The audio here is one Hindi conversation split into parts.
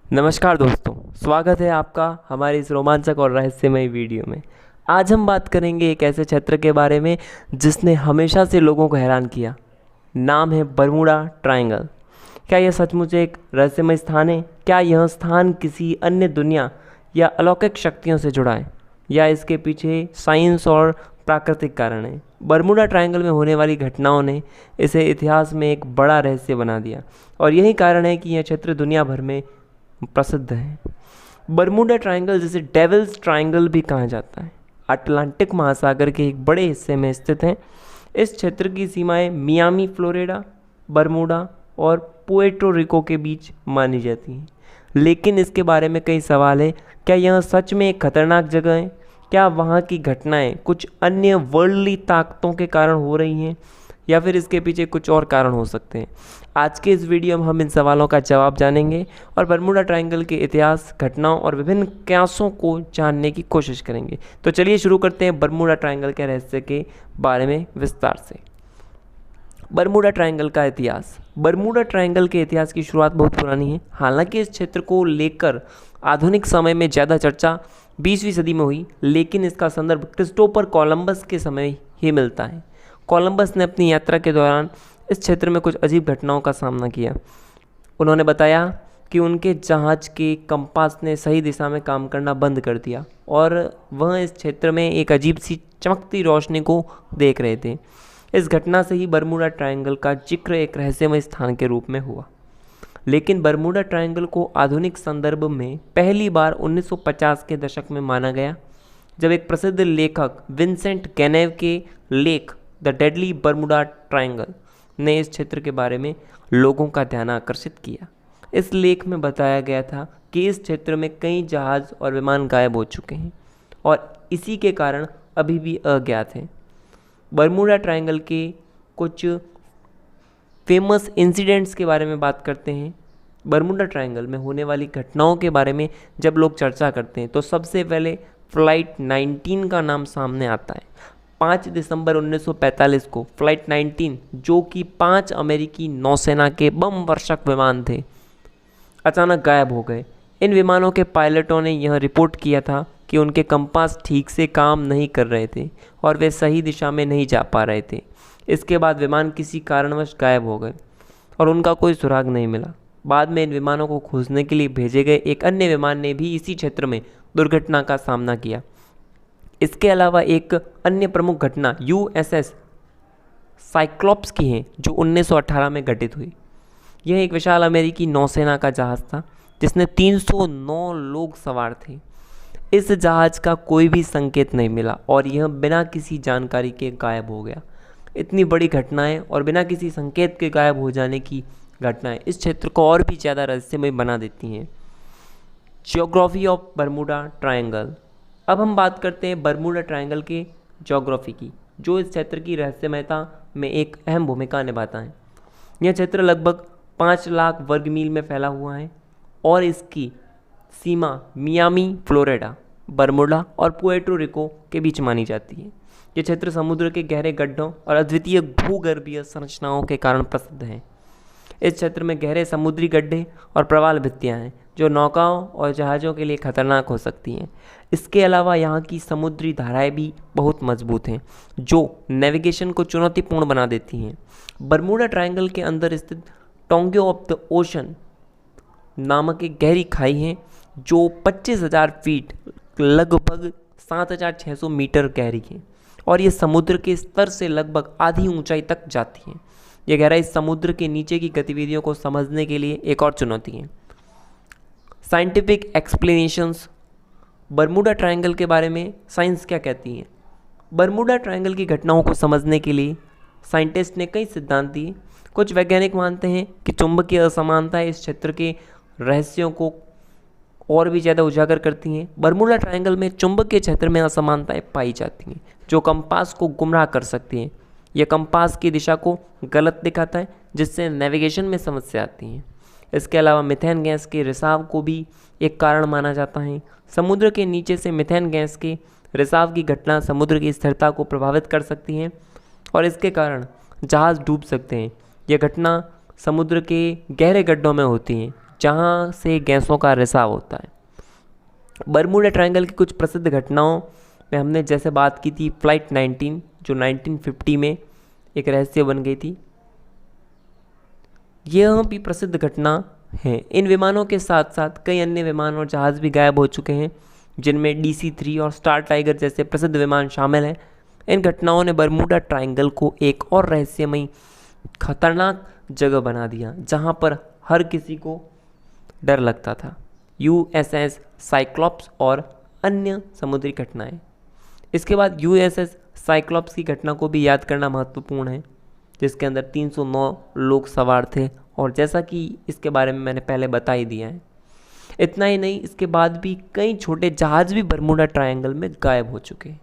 नमस्कार दोस्तों, स्वागत है आपका हमारे इस रोमांचक और रहस्यमय वीडियो में। आज हम बात करेंगे एक ऐसे क्षेत्र के बारे में जिसने हमेशा से लोगों को हैरान किया। नाम है बरमूडा ट्रायंगल। क्या यह सचमुच एक रहस्यमय स्थान है? क्या यह स्थान किसी अन्य दुनिया या अलौकिक शक्तियों से जुड़ा है, या इसके पीछे साइंस और प्राकृतिक कारण है? बरमूडा ट्रायंगल में होने वाली घटनाओं ने इसे इतिहास में एक बड़ा रहस्य बना दिया, और यही कारण है कि यह क्षेत्र दुनिया भर में प्रसिद्ध है। बरमूडा ट्रायंगल, जिसे डेविल्स ट्रायंगल भी कहा जाता है, अटलांटिक महासागर के एक बड़े हिस्से में स्थित है। इस क्षेत्र की सीमाएं मियामी फ्लोरिडा, बरमूडा और पुएर्टो रिको के बीच मानी जाती हैं। लेकिन इसके बारे में कई सवाल हैं। क्या यह सच में एक खतरनाक जगह है? क्या वहाँ की घटनाएं कुछ अन्य वर्ल्डली ताकतों के कारण हो रही हैं, या फिर इसके पीछे कुछ और कारण हो सकते हैं? आज के इस वीडियो में हम इन सवालों का जवाब जानेंगे और बरमूडा ट्रायंगल के इतिहास, घटनाओं और विभिन्न क्यासों को जानने की कोशिश करेंगे। तो चलिए शुरू करते हैं बरमूडा ट्रायंगल के रहस्य के बारे में विस्तार से। बरमूडा ट्रायंगल का इतिहास। बरमूडा ट्रायंगल के इतिहास की शुरुआत बहुत पुरानी है। हालांकि इस क्षेत्र को लेकर आधुनिक समय में ज़्यादा चर्चा 20वीं सदी में हुई, लेकिन इसका संदर्भ क्रिस्टोफर कोलंबस के समय ही मिलता है। कोलंबस ने अपनी यात्रा के दौरान इस क्षेत्र में कुछ अजीब घटनाओं का सामना किया। उन्होंने बताया कि उनके जहाज़ के कंपास ने सही दिशा में काम करना बंद कर दिया, और वह इस क्षेत्र में एक अजीब सी चमकती रोशनी को देख रहे थे। इस घटना से ही बरमूडा ट्रायंगल का जिक्र एक रहस्यमय स्थान के रूप में हुआ। लेकिन बरमूडा ट्रायंगल को आधुनिक संदर्भ में पहली बार 1950 के दशक में माना गया, जब एक प्रसिद्ध लेखक विंसेंट गैनेव के लेख द डेडली बरमूडा ट्रायंगल ने इस क्षेत्र के बारे में लोगों का ध्यान आकर्षित किया। इस लेख में बताया गया था कि इस क्षेत्र में कई जहाज़ और विमान गायब हो चुके हैं, और इसी के कारण अभी भी अज्ञात हैं। बरमूडा ट्रायंगल के कुछ फेमस इंसिडेंट्स के बारे में बात करते हैं। बरमूडा ट्रायंगल में होने वाली घटनाओं के बारे में जब लोग चर्चा करते हैं तो सबसे पहले फ्लाइट 19 का नाम सामने आता है। 5 दिसंबर 1945 को फ्लाइट 19, जो कि 5 अमेरिकी नौसेना के बम वर्षक विमान थे, अचानक गायब हो गए। इन विमानों के पायलटों ने यह रिपोर्ट किया था कि उनके कंपास ठीक से काम नहीं कर रहे थे और वे सही दिशा में नहीं जा पा रहे थे। इसके बाद विमान किसी कारणवश गायब हो गए और उनका कोई सुराग नहीं मिला। बाद में इन विमानों को खोजने के लिए भेजे गए एक अन्य विमान ने भी इसी क्षेत्र में दुर्घटना का सामना किया। इसके अलावा एक अन्य प्रमुख घटना यूएसएस साइक्लोप्स की है, जो 1918 में घटित हुई। यह एक विशाल अमेरिकी नौसेना का जहाज़ था जिसमें 309 लोग सवार थे। इस जहाज़ का कोई भी संकेत नहीं मिला और यह बिना किसी जानकारी के गायब हो गया। इतनी बड़ी घटनाएं और बिना किसी संकेत के गायब हो जाने की घटनाएं इस क्षेत्र को और भी ज़्यादा रहस्यमय बना देती हैं। Geography of Bermuda triangle. अब हम बात करते हैं बरमूडा ट्रायंगल के ज्योग्राफी की, जो इस क्षेत्र की रहस्यमयता में एक अहम भूमिका निभाता है। यह क्षेत्र लगभग 5 लाख वर्ग मील में फैला हुआ है और इसकी सीमा मियामी फ्लोरिडा, बरमूडा और पुएर्टो रिको के बीच मानी जाती है। यह क्षेत्र समुद्र के गहरे गड्ढों और अद्वितीय भूगर्भीय संरचनाओं के कारण प्रसिद्ध है। इस क्षेत्र में गहरे समुद्री गड्ढे और प्रवाल भित्तियाँ हैं, जो नौकाओं और जहाज़ों के लिए खतरनाक हो सकती हैं। इसके अलावा यहाँ की समुद्री धाराएं भी बहुत मजबूत हैं, जो नेविगेशन को चुनौतीपूर्ण बना देती हैं। बरमूडा ट्रायंगल के अंदर स्थित टोंग्यो ऑफ द ओशन नामक एक गहरी खाई है, जो 25,000 फीट लगभग 7,600 मीटर गहरी है, और ये समुद्र के स्तर से लगभग आधी ऊंचाई तक जाती है। यह गहराई समुद्र के नीचे की गतिविधियों को समझने के लिए एक और चुनौती है। Scientific explanations. बरमूडा ट्रायंगल के बारे में साइंस क्या कहती है? बरमूडा ट्रायंगल की घटनाओं को समझने के लिए साइंटिस्ट ने कई सिद्धांत दिए। कुछ वैज्ञानिक मानते हैं कि चुंबकीय असमानताएं इस क्षेत्र के रहस्यों को और भी ज़्यादा उजागर करती हैं। बरमूडा ट्रायंगल में चुंबकीय क्षेत्र में असमानताएं पाई जाती हैं, जो कंपास को गुमराह कर सकती हैं। यह कंपास की दिशा को गलत दिखाता है, जिससे नेविगेशन में समस्या आती है। इसके अलावा मीथेन गैस के रिसाव को भी एक कारण माना जाता है। समुद्र के नीचे से मीथेन गैस के रिसाव की घटना समुद्र की स्थिरता को प्रभावित कर सकती है और इसके कारण जहाज़ डूब सकते हैं। यह घटना समुद्र के गहरे गड्ढों में होती हैं, जहाँ से गैसों का रिसाव होता है। बरमूडा ट्रायंगल की कुछ प्रसिद्ध घटनाओं में हमने जैसे बात की थी फ्लाइट 19 जो 1950 में एक रहस्य बन गई थी, यह भी प्रसिद्ध घटना है। इन विमानों के साथ साथ कई अन्य विमान और जहाज़ भी गायब हो चुके हैं, जिनमें DC-3 और स्टार टाइगर जैसे प्रसिद्ध विमान शामिल हैं। इन घटनाओं ने बरमूडा ट्रायंगल को एक और रहस्यमयी खतरनाक जगह बना दिया, जहां पर हर किसी को डर लगता था। USS साइक्लॉप्स और अन्य समुद्री घटनाएं। इसके बाद USS साइक्लॉप्स की घटना को भी याद करना महत्वपूर्ण है, जिसके अंदर 309 लोग सवार थे, और जैसा कि इसके बारे में मैंने पहले बता ही दिया है। इतना ही नहीं, इसके बाद भी कई छोटे जहाज़ भी बरमूडा ट्रायंगल में गायब हो चुके हैं।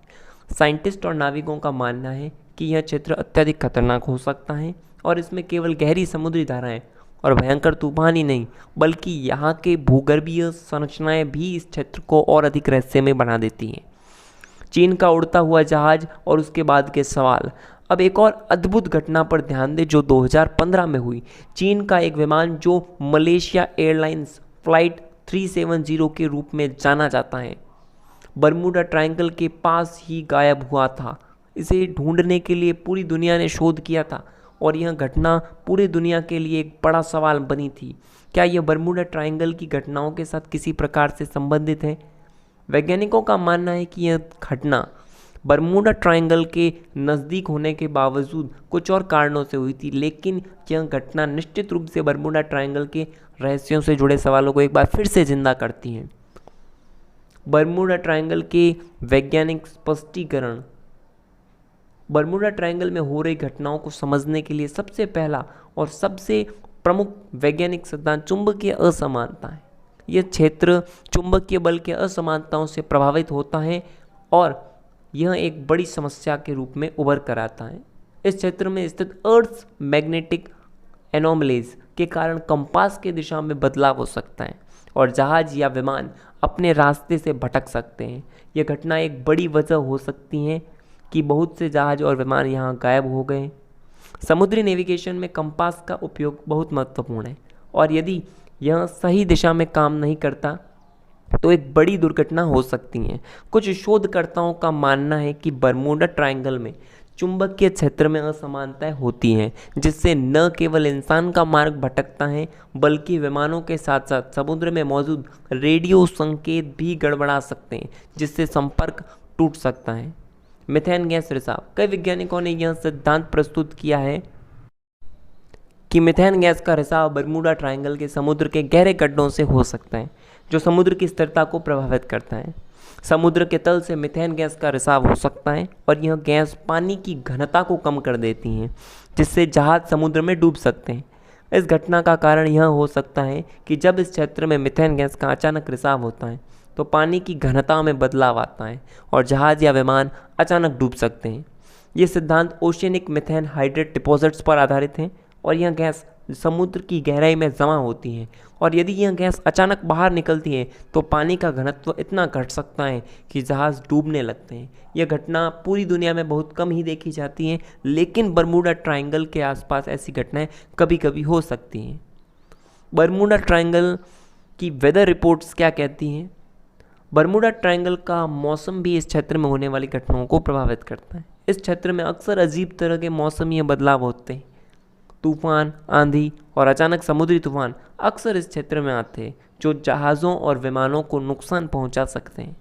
साइंटिस्ट और नाविकों का मानना है कि यह क्षेत्र अत्यधिक खतरनाक हो सकता है और इसमें केवल गहरी समुद्री धाराएं और भयंकर तूफान ही नहीं, बल्कि यहाँ के भूगर्भीय संरचनाएं भी इस क्षेत्र को और अधिक रहस्यमय बना देती हैं। चीन का उड़ता हुआ जहाज और उसके बाद के सवाल। अब एक और अद्भुत घटना पर ध्यान दें जो 2015 में हुई। चीन का एक विमान जो मलेशिया एयरलाइंस फ्लाइट 370 के रूप में जाना जाता है, बरमूडा ट्रायंगल के पास ही गायब हुआ था। इसे ढूंढने के लिए पूरी दुनिया ने शोध किया था और यह घटना पूरी दुनिया के लिए एक बड़ा सवाल बनी थी। क्या यह बरमूडा ट्रायंगल की घटनाओं के साथ किसी प्रकार से संबंधित है? वैज्ञानिकों का मानना है कि यह घटना बरमूडा ट्रायंगल के नज़दीक होने के बावजूद कुछ और कारणों से हुई थी, लेकिन यह घटना निश्चित रूप से बरमूडा ट्रायंगल के रहस्यों से जुड़े सवालों को एक बार फिर से जिंदा करती हैं। बरमूडा ट्रायंगल के वैज्ञानिक स्पष्टीकरण। बरमूडा ट्रायंगल में हो रही घटनाओं को समझने के लिए सबसे पहला और सबसे प्रमुख वैज्ञानिक सिद्धांत चुंबकीय असमानता है। यह क्षेत्र चुंबकीय बल के असमानताओं से प्रभावित होता है और यह एक बड़ी समस्या के रूप में उभर कर आता है। इस क्षेत्र में स्थित अर्थ मैग्नेटिक एनोमलीज के कारण कंपास की दिशा में बदलाव हो सकता है और जहाज या विमान अपने रास्ते से भटक सकते हैं। यह घटना एक बड़ी वजह हो सकती है कि बहुत से जहाज और विमान यहाँ गायब हो गए। समुद्री नेविगेशन में कंपास का उपयोग बहुत महत्वपूर्ण है और यदि यह सही दिशा में काम नहीं करता तो एक बड़ी दुर्घटना हो सकती है। कुछ शोधकर्ताओं का मानना है कि बरमूडा ट्रायंगल में चुंबकीय क्षेत्र में असमानताएं होती हैं, जिससे न केवल इंसान का मार्ग भटकता है बल्कि विमानों के साथ साथ समुद्र में मौजूद रेडियो संकेत भी गड़बड़ा सकते हैं, जिससे संपर्क टूट सकता है। मीथेन गैस रिसाव। कई वैज्ञानिकों ने यह सिद्धांत प्रस्तुत किया है कि मीथेन गैस का रिसाव बरमूडा ट्रायंगल के समुद्र के गहरे गड्ढों से हो सकता है, जो समुद्र की स्थिरता को प्रभावित करता है। समुद्र के तल से मीथेन गैस का रिसाव हो सकता है और यह गैस पानी की घनता को कम कर देती हैं, जिससे जहाज समुद्र में डूब सकते हैं। इस घटना का कारण यह हो सकता है कि जब इस क्षेत्र में मीथेन गैस का अचानक रिसाव होता है तो पानी की घनता में बदलाव आता है और जहाज या विमान अचानक डूब सकते हैं। ये सिद्धांत ओशियनिक मीथेन हाइड्रेट डिपॉजिट्स पर आधारित हैं और यह गैस समुद्र की गहराई में जमा होती है और यदि यह गैस अचानक बाहर निकलती है तो पानी का घनत्व इतना घट सकता है कि जहाज़ डूबने लगते हैं। यह घटना पूरी दुनिया में बहुत कम ही देखी जाती है, लेकिन बरमूडा ट्रायंगल के आसपास ऐसी घटनाएं कभी कभी हो सकती हैं। बरमूडा ट्रायंगल की वेदर रिपोर्ट्स क्या कहती हैं? बरमूडा ट्रायंगल का मौसम भी इस क्षेत्र में होने वाली घटनाओं को प्रभावित करता है। इस क्षेत्र में अक्सर अजीब तरह के मौसमीय बदलाव होते हैं। तूफान, आंधी और अचानक समुद्री तूफान अक्सर इस क्षेत्र में आते हैं, जो जहाज़ों और विमानों को नुकसान पहुंचा सकते हैं।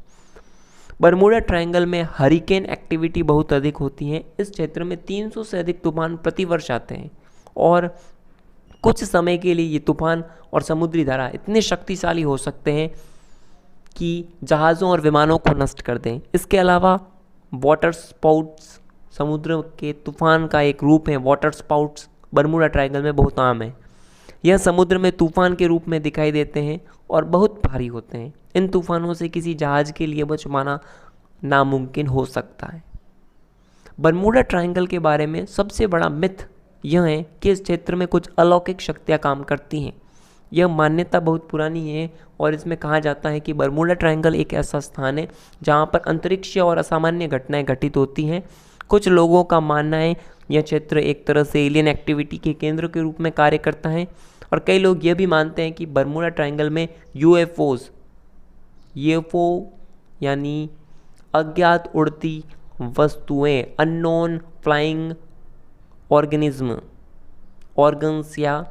बरमूडा ट्रायंगल में हरिकेन एक्टिविटी बहुत अधिक होती है। इस क्षेत्र में 300 से अधिक तूफान प्रति वर्ष आते हैं और कुछ समय के लिए ये तूफान और समुद्री धारा इतने शक्तिशाली हो सकते हैं कि जहाज़ों और विमानों को नष्ट कर दें। इसके अलावा वाटर स्पाउट्स समुद्र के तूफान का एक रूप है। वाटर स्पाउट्स बरमूडा ट्रायंगल में बहुत आम है। यह समुद्र में तूफान के रूप में दिखाई देते हैं और बहुत भारी होते हैं। इन तूफानों से किसी जहाज के लिए बच पाना नामुमकिन हो सकता है। बरमूडा ट्रायंगल के बारे में सबसे बड़ा मिथ यह है कि इस क्षेत्र में कुछ अलौकिक शक्तियाँ काम करती हैं। यह मान्यता बहुत पुरानी है और इसमें कहा जाता है कि बरमूडा ट्रायंगल एक ऐसा स्थान है जहाँ पर अंतरिक्ष और असामान्य घटनाएं घटित होती हैं। कुछ लोगों का मानना है यह क्षेत्र एक तरह से एलियन एक्टिविटी के केंद्र के रूप में कार्य करता है और कई लोग ये भी मानते हैं कि बर्मुडा ट्रायंगल में यूएफओज यानी अज्ञात उड़ती वस्तुएं, अननोन फ्लाइंग ऑर्गन्स या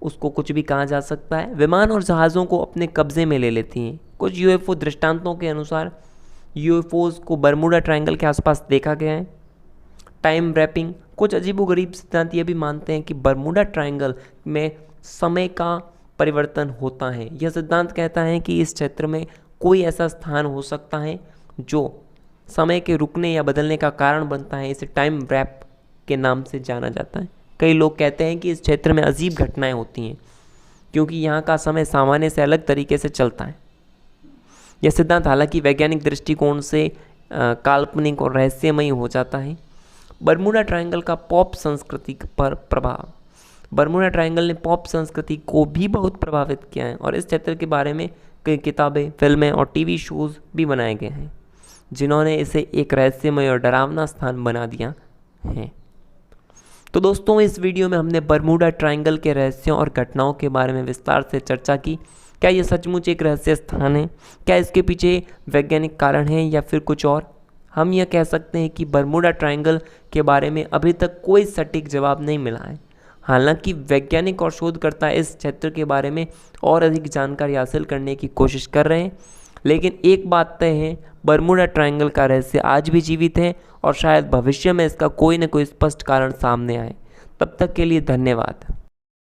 उसको कुछ भी कहा जा सकता है, विमान और जहाज़ों को अपने कब्जे में ले लेती हैं। कुछ यूएफओ दृष्टांतों के अनुसार यूएफओज को बर्मुडा ट्रायंगल के आसपास देखा गया है। टाइम रैपिंग, कुछ अजीबोगरीब सिद्धांत ये भी मानते हैं कि बर्मुडा ट्रायंगल में समय का परिवर्तन होता है। यह सिद्धांत कहता है कि इस क्षेत्र में कोई ऐसा स्थान हो सकता है जो समय के रुकने या बदलने का कारण बनता है। इसे टाइम रैप के नाम से जाना जाता है। कई लोग कहते हैं कि इस क्षेत्र में अजीब घटनाएं होती हैं क्योंकि यहाँ का समय सामान्य से अलग तरीके से चलता है। यह सिद्धांत हालांकि वैज्ञानिक दृष्टिकोण से काल्पनिक और रहस्यमयी हो जाता है। बर्मुडा ट्रायंगल का पॉप संस्कृति पर प्रभाव, बर्मुडा ट्रायंगल ने पॉप संस्कृति को भी बहुत प्रभावित किया है और इस क्षेत्र के बारे में कई किताबें, फिल्में और टीवी शोज़ भी बनाए गए हैं जिन्होंने इसे एक रहस्यमय और डरावना स्थान बना दिया है। तो दोस्तों, इस वीडियो में हमने बर्मुडा ट्रायंगल के रहस्यों और घटनाओं के बारे में विस्तार से चर्चा की। क्या यह सचमुच एक रहस्य स्थान है? क्या इसके पीछे वैज्ञानिक कारण हैं या फिर कुछ और? हम यह कह सकते हैं कि बर्मुडा ट्रायंगल के बारे में अभी तक कोई सटीक जवाब नहीं मिला है। हालांकि वैज्ञानिक और शोधकर्ता इस क्षेत्र के बारे में और अधिक जानकारी हासिल करने की कोशिश कर रहे हैं, लेकिन एक बात तय है, बर्मुडा ट्रायंगल का रहस्य आज भी जीवित है और शायद भविष्य में इसका कोई न कोई स्पष्ट कारण सामने आए। तब तक के लिए धन्यवाद।